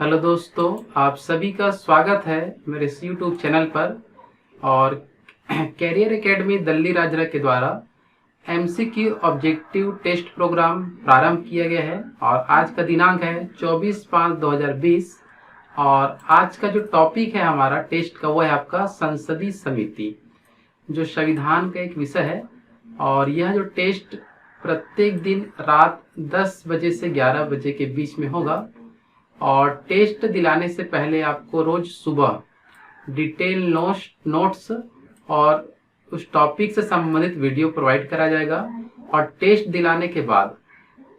Hello दोस्तों, आप सभी का स्वागत है मेरे इस यूट्यूब चैनल पर। और कैरियर एकेडमी दिल्ली राजरा के द्वारा एमसीक्यू ऑब्जेक्टिव टेस्ट प्रोग्राम प्रारंभ किया गया है और आज का दिनांक है 24/5/2020। और आज का जो टॉपिक है हमारा टेस्ट का वो है आपका संसदीय समिति, जो संविधान का एक विषय है। और यह जो टेस्ट प्रत्येक दिन रात 10 बजे से 11 बजे के बीच में होगा। और टेस्ट दिलाने से पहले आपको रोज सुबह डिटेल नोट्स और उस टॉपिक से संबंधित वीडियो प्रोवाइड करा जाएगा। और टेस्ट दिलाने के बाद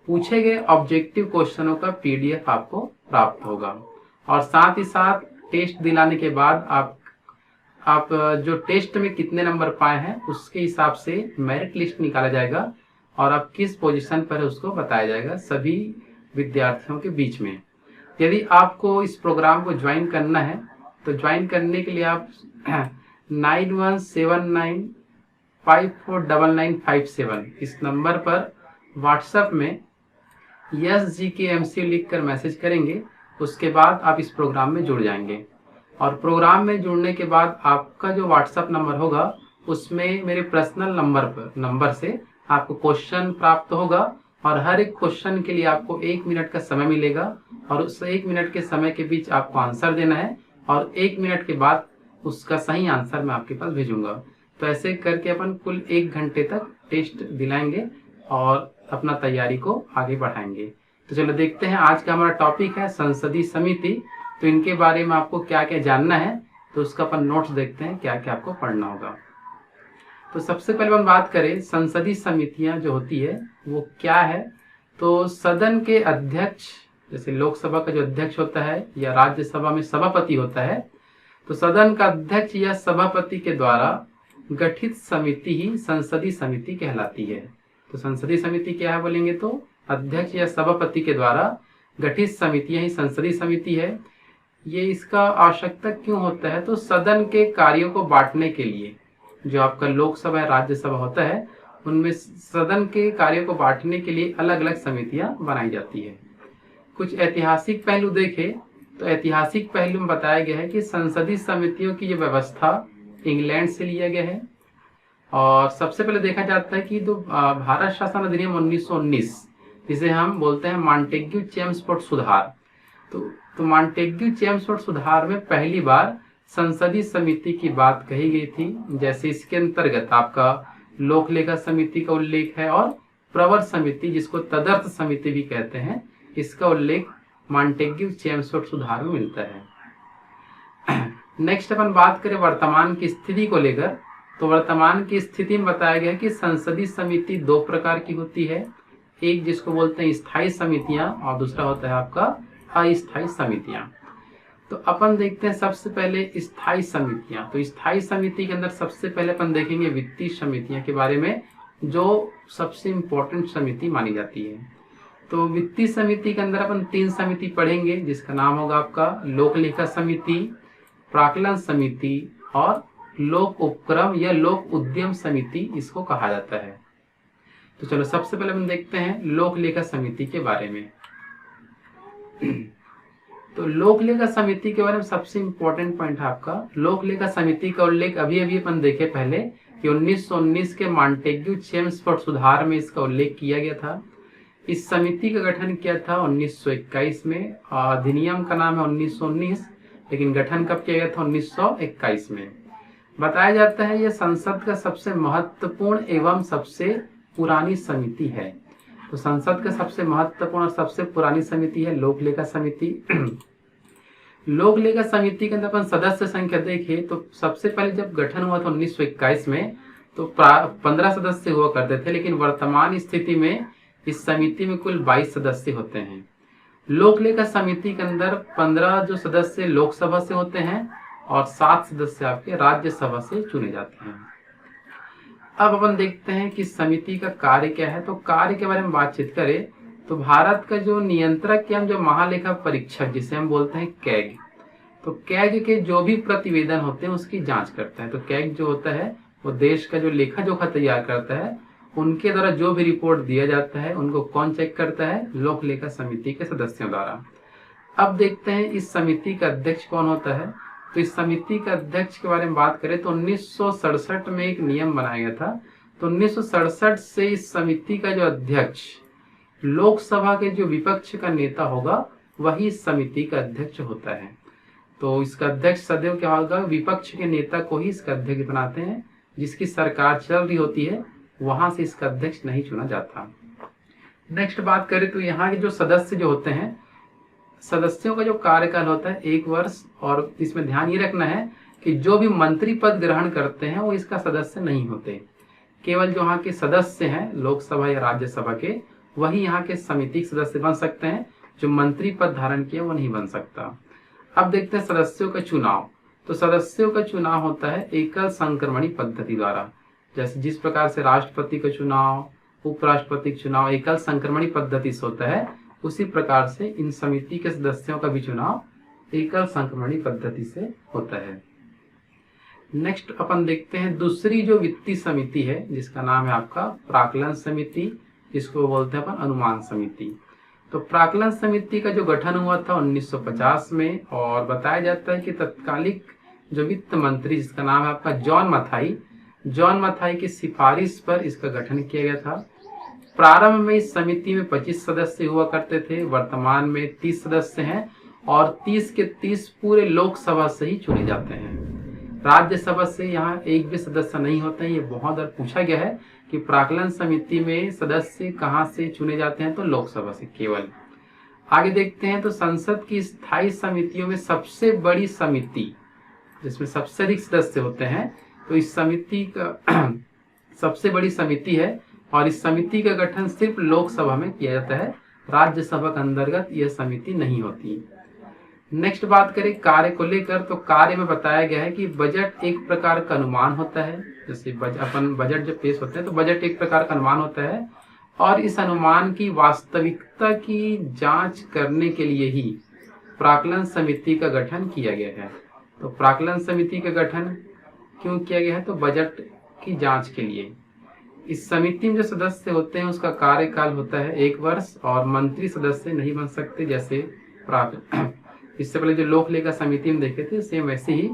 पूछे गए ऑब्जेक्टिव क्वेश्चनों का पीडीएफ आपको प्राप्त होगा। और साथ ही साथ टेस्ट दिलाने के बाद आप जो टेस्ट में कितने नंबर पाए हैं उसके हिसाब से मेरिट लिस्ट निकाला जाएगा और आप किस पोजीशन पर है उसको बताया जाएगा सभी विद्यार्थियों के बीच में। यदि आपको इस प्रोग्राम को ज्वाइन करना है तो ज्वाइन करने के लिए आप 9179549957 इस नंबर पर व्हाट्सएप में SGKMC लिखकर मैसेज करेंगे। उसके बाद आप इस प्रोग्राम में जुड़ जाएंगे। और प्रोग्राम में जुड़ने के बाद आपका जो व्हाट्सएप नंबर होगा उसमें मेरे पर्सनल नंबर से आपको क्वेश्चन प्राप्त होगा और हर एक क्वेश्चन के लिए आपको 1 मिनट का समय मिलेगा। और उस 1 मिनट के समय के बीच आपको आंसर देना है और 1 मिनट के बाद उसका सही आंसर मैं आपके पास भेजूंगा। तो ऐसे करके अपन कुल 1 घंटे तक टेस्ट दिलाएंगे और अपना तैयारी को आगे बढ़ाएंगे। तो चलो देखते हैं, आज का हमारा टॉपिक है संसदीय समिति। तो इनके बारे में आपको क्या क्या जानना है तो उसका अपन नोट्स देखते हैं क्या क्या आपको पढ़ना होगा। तो सबसे पहले हम बात करें संसदीय समितियां जो होती है वो क्या है। तो सदन के अध्यक्ष, जैसे लोकसभा का जो अध्यक्ष होता है या राज्यसभा में सभापति होता है, तो सदन का अध्यक्ष या सभापति के द्वारा गठित समिति ही संसदीय समिति कहलाती है। तो संसदीय समिति क्या है बोलेंगे तो अध्यक्ष या सभापति के द्वारा गठित समितियां ही संसदीय समिति है। ये इसका आवश्यकता क्यों होता है तो सदन के कार्यों को बांटने के लिए, जो आपका लोकसभा या राज्यसभा होता है उनमें सदन के कार्यों को बांटने के लिए अलग अलग समितियां बनाई जाती है। कुछ ऐतिहासिक पहलू देखें तो ऐतिहासिक पहलू में बताया गया है कि संसदीय समितियों की जो व्यवस्था इंग्लैंड से लिया गया है। और सबसे पहले देखा जाता है कि जो भारत शासन अधिनियम 1919 जिसे हम बोलते हैं मॉन्टेग्यू चेम्सफोर्ड सुधार, तो मॉन्टेग्यू चेम्सफोर्ड सुधार में पहली बार संसदीय समिति की बात कही गई थी। जैसे इसके अंतर्गत आपका लोक लेखा समिति का उल्लेख है और प्रवर समिति, जिसको तदर्थ समिति भी कहते हैं, इसका उल्लेख मॉन्टेग्यू चेम्सफोर्ड सुधार में मिलता है। नेक्स्ट अपन बात करें वर्तमान की स्थिति को लेकर। तो वर्तमान की स्थिति में बताया गया कि संसदीय समिति 2 प्रकार की होती है। एक जिसको बोलते हैं स्थायी समितियां और दूसरा होता है आपका अस्थायी समितियां। तो अपन देखते हैं सबसे पहले स्थायी समितियां। तो स्थायी समिति के अंदर सबसे पहले अपन देखेंगे वित्तीय समितियां के बारे में, जो सबसे इम्पोर्टेंट समिति मानी जाती है। तो वित्तीय समिति के अंदर अपन 3 समिति पढ़ेंगे, जिसका नाम होगा आपका लोक लेखा समिति, प्राक्कलन समिति और लोक उपक्रम या लोक उद्यम समिति इसको कहा जाता है। तो चलो सबसे पहले अपन देखते हैं लोक लेखा समिति के बारे में। तो लोक लेखा समिति के बारे में सबसे इम्पोर्टेंट पॉइंट है आपका, लोक लेखा समिति का उल्लेख अभी अपन देखे पहले कि 1919 के मॉन्टेग्यू चेम्सफोर्ड सुधार में इसका उल्लेख किया गया था। इस समिति का गठन किया था 1921 में। अधिनियम का नाम है 1919, लेकिन गठन कब किया गया था 1921 में। बताया जाता है यह संसद का सबसे महत्वपूर्ण एवं सबसे पुरानी समिति है। तो संसद का सबसे महत्वपूर्ण और सबसे पुरानी समिति है लोक लेखा समिति। लोक लेखा समिति के अंदर अपन सदस्य संख्या देखें तो सबसे पहले जब गठन हुआ था 1921 में तो 15 सदस्य हुआ करते थे, लेकिन वर्तमान स्थिति में इस समिति में कुल 22 सदस्य होते हैं। लोक लेखा समिति के अंदर 15 जो सदस्य लोकसभा से होते हैं और 7 सदस्य आपके राज्यसभा से चुने जाते हैं। अब अपन देखते हैं कि समिति का कार्य क्या है। तो कार्य के बारे में बातचीत करें तो भारत का जो नियंत्रक या जो महालेखा परीक्षक जिसे हम बोलते हैं कैग, तो कैग के जो भी प्रतिवेदन होते हैं उसकी जांच करता है। तो कैग जो होता है वो देश का जो लेखा जोखा तैयार करता है, उनके द्वारा जो भी रिपोर्ट दिया जाता है उनको कौन चेक करता है, लोक लेखा समिति के सदस्यों द्वारा। अब देखते हैं इस समिति का अध्यक्ष कौन होता है। तो इस समिति का अध्यक्ष के बारे में बात करें तो 1967 में एक नियम बनाया गया था। तो 1967 से इस समिति का जो अध्यक्ष लोकसभा के जो विपक्ष का नेता होगा वही इस समिति का अध्यक्ष होता है। तो इसका अध्यक्ष सदैव क्या होगा, विपक्ष के नेता को ही इसका अध्यक्ष बनाते हैं। जिसकी सरकार चल रही होती है वहां से इसका अध्यक्ष नहीं चुना जाता। नेक्स्ट बात करें तो यहाँ के जो सदस्य जो होते हैं, सदस्यों का जो कार्यकाल होता है 1 वर्ष। और इसमें ध्यान ये रखना है कि जो भी मंत्री पद ग्रहण करते हैं वो इसका सदस्य नहीं होते। केवल जो यहाँ के सदस्य हैं लोकसभा या राज्यसभा के, वही यहाँ के समिति के सदस्य बन सकते हैं। जो मंत्री पद धारण किया वो नहीं बन सकता। अब देखते हैं सदस्यों का चुनाव। तो सदस्यों का चुनाव होता है एकल संक्रमणी पद्धति द्वारा। जैसे जिस प्रकार से राष्ट्रपति का चुनाव, उपराष्ट्रपति का चुनाव एकल संक्रमणी पद्धति से होता है, उसी प्रकार से इन समिति के सदस्यों का भी चुनाव एकल संक्रमणी पद्धति से होता है। नेक्स्ट अपन देखते हैं दूसरी जो वित्तीय समिति है, जिसका नाम है आपका प्राक्कलन समिति, जिसको बोलते हैं अपन अनुमान समिति। तो प्राक्कलन समिति का जो गठन हुआ था 1950 में, और बताया जाता है कि तत्कालिक जो वित्त मंत्री, जिसका नाम है आपका जॉन मथाई की सिफारिश पर इसका गठन किया गया था। प्रारंभ में इस समिति में 25 सदस्य हुआ करते थे, वर्तमान में 30 सदस्य हैं और 30 के 30 पूरे लोकसभा से ही चुने जाते हैं। राज्यसभा से यहाँ एक भी सदस्य नहीं होते हैं। ये बहुत बार पूछा गया है कि प्राक्कलन समिति में सदस्य कहाँ से चुने जाते हैं, तो लोकसभा से केवल। आगे देखते हैं तो संसद की स्थायी समितियों में सबसे बड़ी समिति, जिसमें सबसे अधिक सदस्य होते हैं, तो इस समिति का सबसे बड़ी समिति है। और इस समिति का गठन सिर्फ लोकसभा में किया जाता है, राज्यसभा के अंतर्गत यह समिति नहीं होती। नेक्स्ट बात करें कार्य को लेकर, तो कार्य में बताया गया है कि बजट एक प्रकार का अनुमान होता है। जैसे अपन बजट जब पेश होते हैं तो बजट एक प्रकार का अनुमान होता है, और इस अनुमान की वास्तविकता की जांच करने के लिए ही प्राक्कलन समिति का गठन किया गया है। तो प्राक्कलन समिति का गठन क्यों किया गया है, तो बजट की जांच के लिए। इस समिति में जो सदस्य होते हैं उसका कार्यकाल होता है 1 वर्ष, और मंत्री सदस्य नहीं बन सकते। जैसे इससे पहले जो लोक लेखा समिति में देखे थे, सेम वैसे ही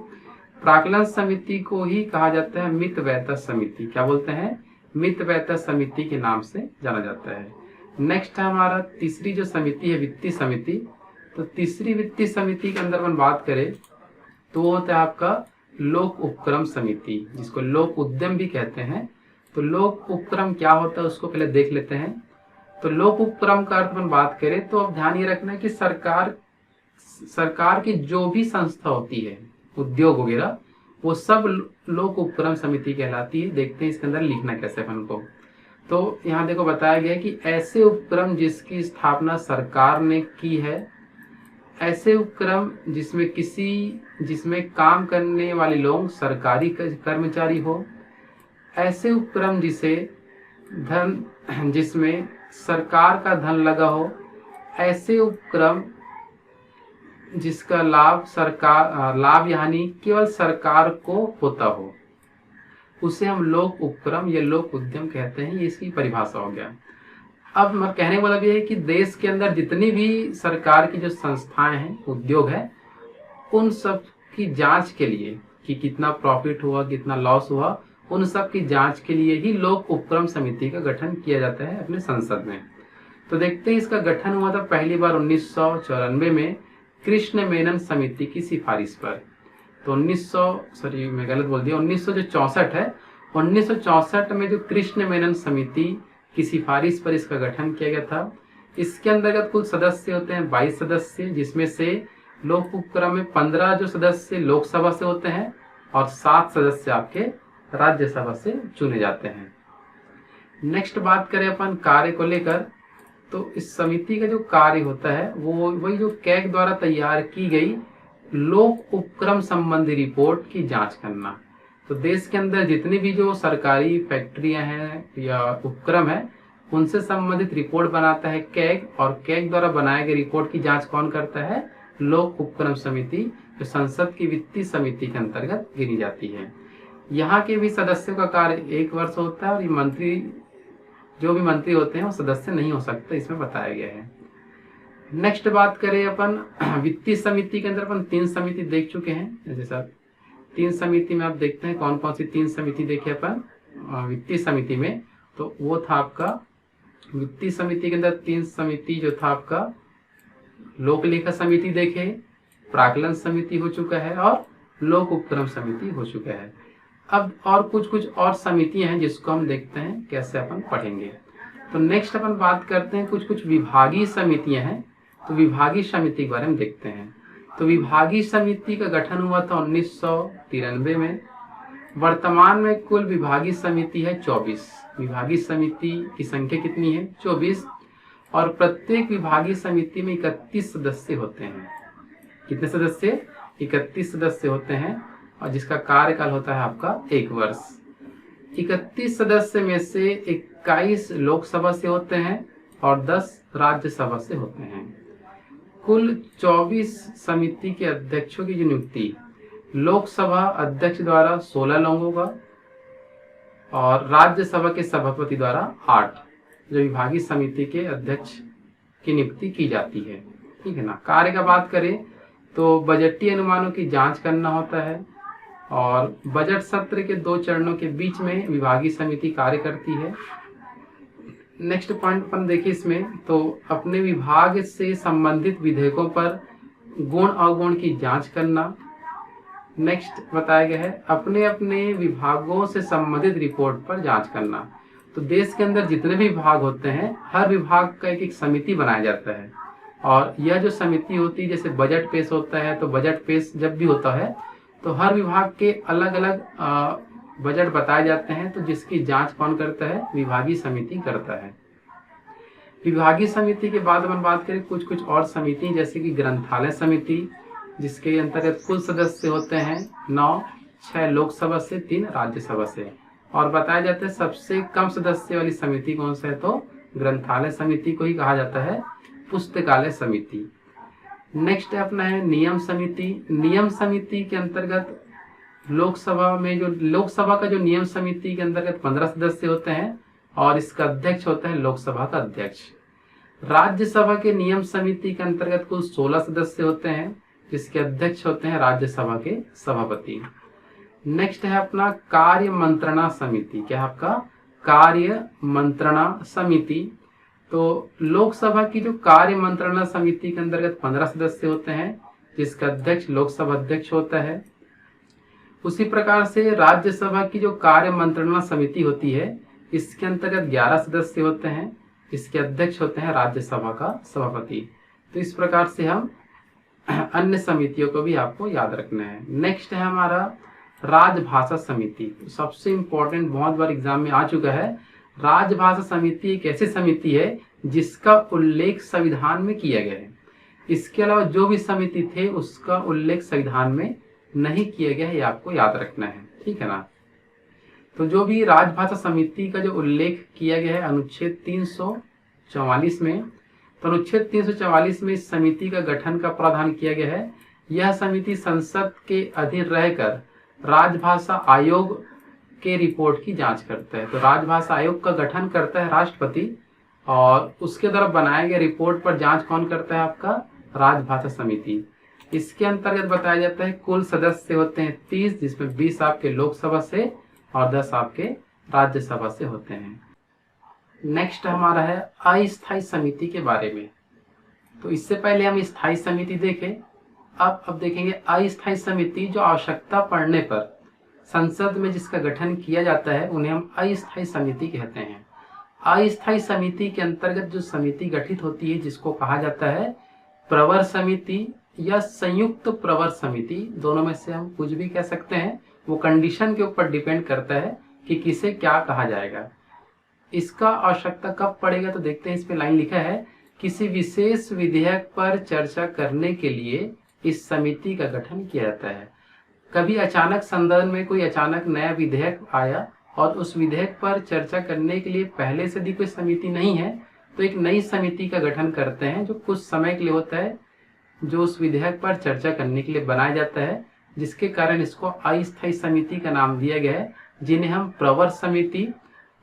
प्राक्कलन समिति को ही कहा जाता है मितव्ययता समिति। क्या बोलते हैं, मितव्ययता समिति के नाम से जाना जाता है। नेक्स्ट है हमारा तीसरी जो समिति है वित्तीय समिति। तो तीसरी वित्तीय समिति के अंदर अपन बात करें तो वो होता है आपका लोक उपक्रम समिति, जिसको लोक उद्यम भी कहते हैं। तो लोक उपक्रम क्या होता है उसको पहले देख लेते हैं। तो लोक उपक्रम का अर्थ अपन बात करें तो अब ध्यान ये रखना है कि सरकार की जो भी संस्था होती है, उद्योग वगैरह, वो सब लोक उपक्रम समिति कहलाती है। देखते हैं इसके अंदर लिखना कैसे अपन को। तो यहाँ देखो बताया गया है कि ऐसे उपक्रम जिसकी स्थापना सरकार ने की है, ऐसे उपक्रम जिसमें काम करने वाले लोग सरकारी कर्मचारी हो, ऐसे उपक्रम जिसमें सरकार का धन लगा हो, ऐसे उपक्रम जिसका लाभ यानी केवल सरकार को होता हो, उसे हम लोक उपक्रम या लोक उद्यम कहते हैं। ये इसकी परिभाषा हो गया। अब मैं कहने वाला भी है कि देश के अंदर जितनी भी सरकार की जो संस्थाएं हैं, उद्योग है, उन सब की जांच के लिए कि कितना प्रॉफिट हुआ, कितना लॉस हुआ, उन सब की जांच के लिए ही लोक उपक्रम समिति का गठन किया जाता है अपने संसद में। तो देखते हैं इसका गठन हुआ था पहली बार 1994 में कृष्ण मेनन समिति की सिफारिश पर। तो 1964 है, 1964 में जो कृष्ण मेनन समिति की सिफारिश पर इसका गठन किया गया था। इसके अंतर्गत कुल सदस्य होते हैं 22 सदस्य, जिसमें से लोक उपक्रम में 15 जो सदस्य लोकसभा से होते हैं और 7 सदस्य आपके राज्यसभा से चुने जाते हैं। नेक्स्ट बात करें अपन कार्य को लेकर, तो इस समिति का जो कार्य होता है वो वही जो कैग द्वारा तैयार की गई लोक उपक्रम संबंधी रिपोर्ट की जांच करना। तो देश के अंदर जितनी भी जो सरकारी फैक्ट्रियां हैं या उपक्रम है, उनसे संबंधित रिपोर्ट बनाता है कैग, और कैग द्वारा बनाए गए रिपोर्ट की जांच कौन करता है, लोक उपक्रम समिति, जो संसद की वित्तीय समिति के अंतर्गत गिनी जाती है। यहाँ के भी सदस्यों का कार्य 1 वर्ष होता है, और ये जो भी मंत्री होते हैं वो सदस्य नहीं हो सकते, इसमें बताया गया है। नेक्स्ट बात करें अपन वित्तीय समिति के अंदर अपन 3 समिति देख चुके हैं। जैसे सर 3 समिति में आप देखते हैं कौन कौन सी 3 समिति देखे अपन वित्तीय समिति में। तो वो था आपका वित्तीय समिति के अंदर 3 समिति जो था आपका लोक लेखा समिति देखे, प्राक्कलन समिति हो चुका है और लोक उपक्रम समिति हो चुका है। अब और कुछ और समितियां हैं जिसको हम देखते हैं कैसे अपन पढ़ेंगे। तो नेक्स्ट अपन बात करते हैं कुछ विभागीय समितियां हैं। तो विभागीय समिति के बारे में देखते हैं। तो विभागीय समिति का गठन हुआ था 1993 में। वर्तमान में कुल विभागीय समिति है 24। विभागीय समिति की संख्या कितनी है? 24। और प्रत्येक विभागीय समिति में 31 सदस्य होते हैं। कितने सदस्य? 31 सदस्य होते हैं और जिसका कार्यकाल होता है आपका 1 वर्ष। 31 सदस्य में से 21 लोकसभा से होते हैं और 10 राज्यसभा से होते हैं। कुल 24 समिति के अध्यक्षों की जो नियुक्ति लोकसभा अध्यक्ष द्वारा 16 लोगों का और राज्यसभा के सभापति द्वारा 8 जो विभागीय समिति के अध्यक्ष की नियुक्ति की जाती है। ठीक है ना। कार्य का बात करें तो बजटीय अनुमानों की जांच करना होता है और बजट सत्र के 2 चरणों के बीच में विभागीय समिति कार्य करती है। नेक्स्ट पॉइंट अपन देखिए इसमें, तो अपने विभाग से संबंधित विधेयकों पर गुण अवगुण की जांच करना। नेक्स्ट बताया गया है अपने अपने विभागों से संबंधित रिपोर्ट पर जांच करना। तो देश के अंदर जितने भी विभाग होते हैं हर विभाग का एक समिति बनाया जाता है और यह जो समिति होती है, जैसे बजट पेश होता है तो बजट पेश जब भी होता है तो हर विभाग के अलग अलग बजट बताए जाते हैं। तो जिसकी जांच कौन करता है? विभागीय समिति करता है। विभागीय समिति के बाद अपन बात करें कुछ और समिति, जैसे कि ग्रंथालय समिति जिसके अंतर्गत कुल सदस्य होते हैं 9, 6 लोकसभा से 3 राज्यसभा से। और बताया जाता है सबसे कम सदस्य वाली समिति कौन सा है? तो ग्रंथालय समिति को ही कहा जाता है पुस्तकालय समिति। नेक्स्ट अपना है नियम समिति। नियम समिति के अंतर्गत लोकसभा का जो नियम समिति के अंतर्गत 15 सदस्य होते हैं और इसका अध्यक्ष होता है लोकसभा का अध्यक्ष। राज्यसभा के नियम समिति के अंतर्गत कुल 16 सदस्य होते हैं जिसके अध्यक्ष होते हैं राज्यसभा के सभापति। नेक्स्ट है अपना कार्य मंत्रणा समिति। क्या है आपका? कार्य मंत्रणा समिति। तो लोकसभा की जो कार्य मंत्रणा समिति के अंतर्गत 15 सदस्य होते हैं जिसका अध्यक्ष लोकसभा अध्यक्ष होता है। उसी प्रकार से राज्यसभा की जो कार्य मंत्रणा समिति होती है इसके अंतर्गत 11 सदस्य होते हैं इसके अध्यक्ष होते हैं राज्यसभा का सभापति। तो इस प्रकार से हम अन्य समितियों को भी आपको याद रखना है। नेक्स्ट है हमारा राजभाषा समिति। तो सबसे इम्पोर्टेंट, बहुत बार एग्जाम में आ चुका है। राजभाषा समिति एक ऐसी समिति है जिसका उल्लेख संविधान में किया गया है। इसके अलावा जो भी समिति थे उसका उल्लेख संविधान में नहीं किया गया है, ये आपको याद रखना है। ठीक है ना। तो जो भी राजभाषा समिति का जो उल्लेख किया गया है अनुच्छेद 344 में, तो अनुच्छेद 344 में इस समिति का गठन का प्रावधान किया गया है। यह समिति संसद के अधीन रहकर राजभाषा आयोग के रिपोर्ट की जांच करता है। तो राजभाषा आयोग का गठन करता है राष्ट्रपति और उसके द्वारा बनाए गए रिपोर्ट पर जांच कौन करता है? आपका राजभाषा समिति। इसके अंतर्गत बताया जाता है कुल सदस्य होते हैं 30 जिसमें 20 आपके लोकसभा से और 10 आपके राज्यसभा से होते हैं। नेक्स्ट हमारा है अस्थायी समिति के बारे में। तो इससे पहले हम स्थायी समिति देखें। अब देखेंगे अस्थायी समिति। जो आवश्यकता पड़ने पर संसद में जिसका गठन किया जाता है उन्हें हम अस्थायी समिति कहते हैं। अस्थायी समिति के अंतर्गत जो समिति गठित होती है जिसको कहा जाता है प्रवर समिति या संयुक्त प्रवर समिति। दोनों में से हम कुछ भी कह सकते हैं, वो कंडीशन के ऊपर डिपेंड करता है कि किसे क्या कहा जाएगा। इसका आवश्यकता कब पड़ेगा? तो देखते हैं, इस पे लाइन लिखा है किसी विशेष विधेयक पर चर्चा करने के लिए इस समिति का गठन किया जाता है। कभी अचानक संदर्भ में कोई अचानक नया विधेयक आया और उस विधेयक पर चर्चा करने के लिए पहले से भी कोई समिति नहीं है तो एक नई समिति का गठन करते हैं जो कुछ समय के लिए होता है, जो उस विधेयक पर चर्चा करने के लिए बनाया जाता है, जिसके कारण इसको अस्थायी समिति का नाम दिया गया है, जिन्हें हम प्रवर समिति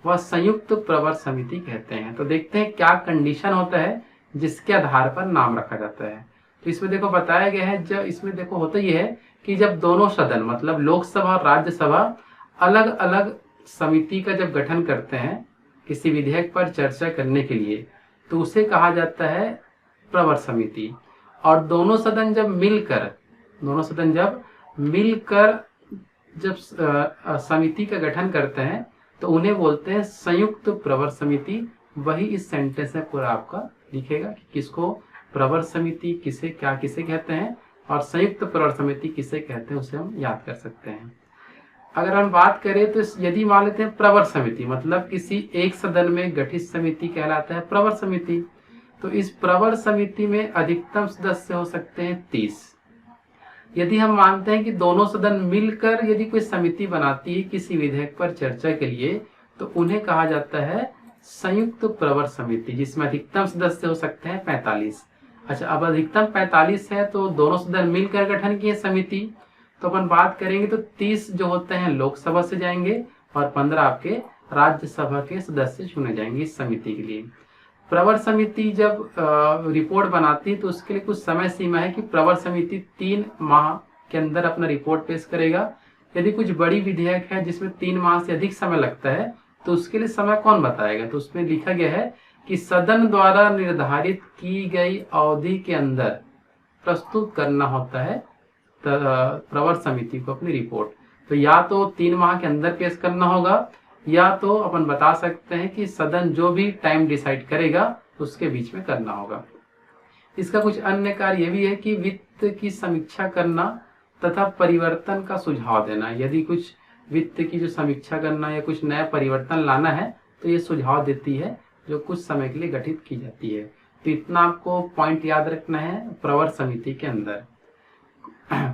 व संयुक्त प्रवर समिति कहते हैं। तो देखते हैं क्या कंडीशन होता है जिसके आधार पर नाम रखा जाता है। तो इसमें देखो बताया गया है, जब इसमें देखो होता यह है कि जब दोनों सदन मतलब लोकसभा और राज्यसभा अलग अलग समिति का जब गठन करते हैं किसी विधेयक पर चर्चा करने के लिए, तो उसे कहा जाता है प्रवर समिति। और दोनों सदन जब मिलकर जब समिति का गठन करते हैं तो उन्हें बोलते हैं संयुक्त प्रवर समिति। वही इस सेंटेंस में पूरा आपका लिखेगा कि किसको प्रवर समिति किसे कहते हैं और संयुक्त प्रवर समिति किसे कहते हैं, उसे हम याद कर सकते हैं। अगर हम बात करें तो यदि मान लेते हैं प्रवर समिति मतलब किसी एक सदन में गठित समिति कहलाता है प्रवर समिति, तो इस प्रवर समिति में अधिकतम सदस्य हो सकते हैं 30। यदि हम मानते हैं कि दोनों सदन मिलकर यदि कोई समिति बनाती है किसी विधेयक पर चर्चा के लिए, तो उन्हें कहा जाता है संयुक्त प्रवर समिति, जिसमें अधिकतम सदस्य हो सकते हैं 45। अच्छा, अब अधिकतम 45 है तो दोनों सदन मिलकर गठन किए समिति, तो अपन बात करेंगे तो 30 जो होते हैं लोकसभा से जाएंगे और 15 आपके राज्यसभा के सदस्य चुने जाएंगे इस समिति के लिए। प्रवर समिति जब रिपोर्ट बनाती है तो उसके लिए कुछ समय सीमा है कि प्रवर समिति 3 माह के अंदर अपना रिपोर्ट पेश करेगा। यदि कुछ बड़ी विधेयक है जिसमें 3 माह से अधिक समय लगता है तो उसके लिए समय कौन बताएगा, तो उसमें लिखा गया है कि सदन द्वारा निर्धारित की गई अवधि के अंदर प्रस्तुत करना होता है प्रवर समिति को अपनी रिपोर्ट। तो या तो 3 माह के अंदर पेश करना होगा या तो अपन बता सकते हैं कि सदन जो भी टाइम डिसाइड करेगा उसके बीच में करना होगा। इसका कुछ अन्य कार्य भी है कि वित्त की समीक्षा करना तथा परिवर्तन का सुझाव देना। यदि कुछ वित्त की जो समीक्षा करना या कुछ नया परिवर्तन लाना है तो ये सुझाव देती है जो कुछ समय के लिए गठित की जाती है। तो इतना आपको पॉइंट याद रखना है प्रवर समिति के अंदर।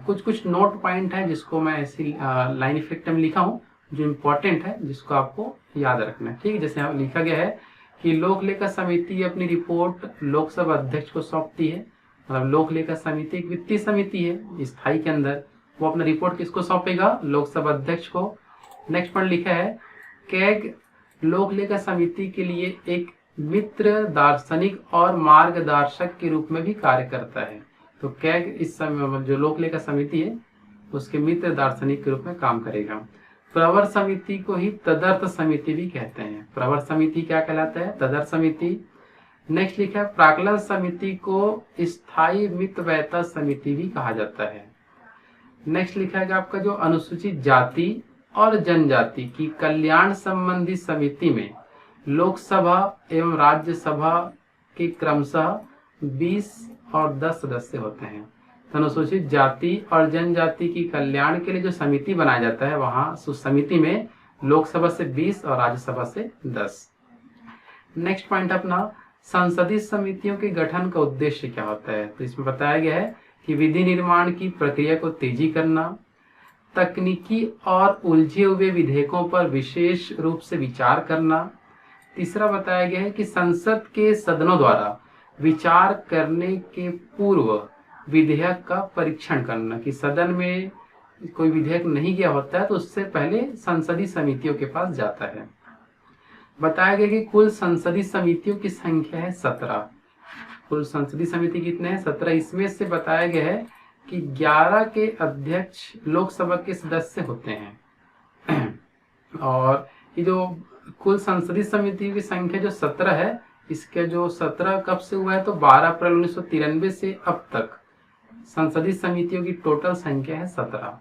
कुछ नोट पॉइंट है जिसको मैं ऐसी लाइन इफेक्ट में लिखा हूँ जो इम्पोर्टेंट है, जिसको आपको याद रखना है। ठीक है, जैसे यहाँ लिखा गया है कि लोक लेखा समिति अपनी रिपोर्ट लोकसभा अध्यक्ष को सौंपती है। मतलब लोक लेखा समिति एक वित्तीय समिति है स्थायी के अंदर, वो अपना रिपोर्ट किसको सौंपेगा, लोकसभा अध्यक्ष को। नेक्स्ट पॉइंट लिखा है कैग लोक लेखा समिति के लिए एक मित्र दार्शनिक और मार्गदर्शक के रूप में भी कार्य करता है। तो कैग इस समय जो लोक लेखा समिति है उसके मित्र दार्शनिक के रूप में काम करेगा। प्रवर समिति को ही तदर्थ समिति भी कहते हैं। प्रवर समिति क्या कहलाता है, तदर्थ समिति। नेक्स्ट लिखा है प्राक्कलन समिति को स्थायी मितव्ययता समिति भी कहा जाता है। नेक्स्ट लिखा है आपका जो अनुसूचित जाति और जनजाति की कल्याण संबंधी समिति में लोकसभा एवं राज्यसभा के क्रमशः 20 और 10 सदस्य होते हैं। तो अनुसूचित जाति और जनजाति की कल्याण के लिए जो समिति बनाया जाता है वहां उस समिति में लोकसभा से 20 और राज्यसभा से 10। नेक्स्ट पॉइंट अपना संसदीय समितियों के गठन का उद्देश्य क्या होता है। तो इसमें बताया गया है कि विधि निर्माण की प्रक्रिया को तेजी करना, तकनीकी और उलझे हुए विधेयकों पर विशेष रूप से विचार करना। तीसरा बताया गया है कि संसद के सदनों द्वारा विचार करने के पूर्व विधेयक का परीक्षण करना, कि सदन में कोई विधेयक नहीं गया होता है तो उससे पहले संसदीय समितियों के पास जाता है। बताया गया कि कुल संसदीय समितियों की संख्या है 17। कुल संसदीय समिति कितने हैं, 17। इसमें से बताया गया है कि 11 के अध्यक्ष लोकसभा के सदस्य होते हैं और ये जो कुल संसदीय समिति की संख्या जो 17 है, इसके जो 17 कब से हुआ है तो 12 अप्रैल 1993 से अब तक संसदीय समितियों की टोटल संख्या है 17।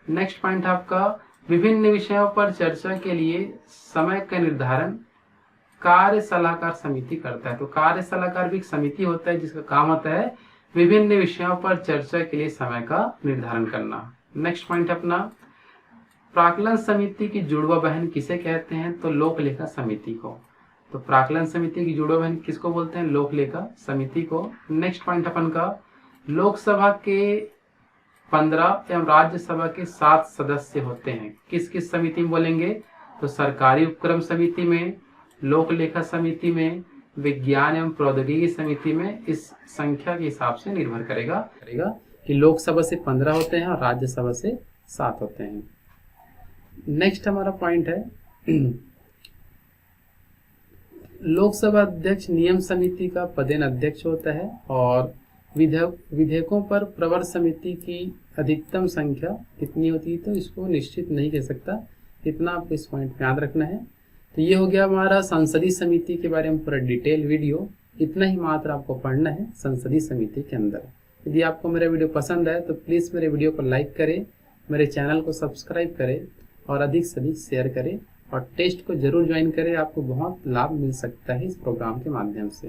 नेक्स्ट पॉइंट आपका विभिन्न विषयों पर चर्चा के लिए समय का निर्धारण कार्य सलाहकार समिति करता है। तो कार्य सलाहकार भी एक समिति होता है जिसका काम होता है विभिन्न विषयों पर चर्चा के लिए समय का निर्धारण करना। नेक्स्ट पॉइंट अपना प्राक्कलन समिति की जुड़वा बहन किसे कहते हैं, तो लोक लेखा समिति को। तो प्राक्कलन समिति की जुड़वा बहन किसको बोलते हैं, लोक लेखा समिति को। नेक्स्ट पॉइंट अपन का लोकसभा के 15 एवं राज्यसभा के 7 सदस्य होते हैं। किस किस समिति में बोलेंगे, तो सरकारी उपक्रम समिति में, लोक लेखा समिति में, विज्ञान एवं प्रौद्योगिकी समिति में। इस संख्या के हिसाब से निर्भर करेगा कि लोकसभा से 15 होते हैं और राज्यसभा से 7 होते हैं। नेक्स्ट हमारा पॉइंट है लोकसभा अध्यक्ष नियम समिति का पदेन अध्यक्ष होता है और विधेयकों पर प्रवर समिति की अधिकतम संख्या कितनी होती है, तो इसको निश्चित नहीं कह सकता। इतना आपको इस पॉइंट में याद रखना है। तो ये हो गया हमारा संसदीय समिति के बारे में पूरा डिटेल वीडियो। इतना ही मात्र आपको पढ़ना है संसदीय समिति के अंदर। यदि आपको मेरा वीडियो पसंद आए तो प्लीज़ मेरे वीडियो को लाइक करें, मेरे चैनल को सब्सक्राइब करें और अधिक से अधिक शेयर करें और टेस्ट को जरूर ज्वाइन करें। आपको बहुत लाभ मिल सकता है इस प्रोग्राम के माध्यम से।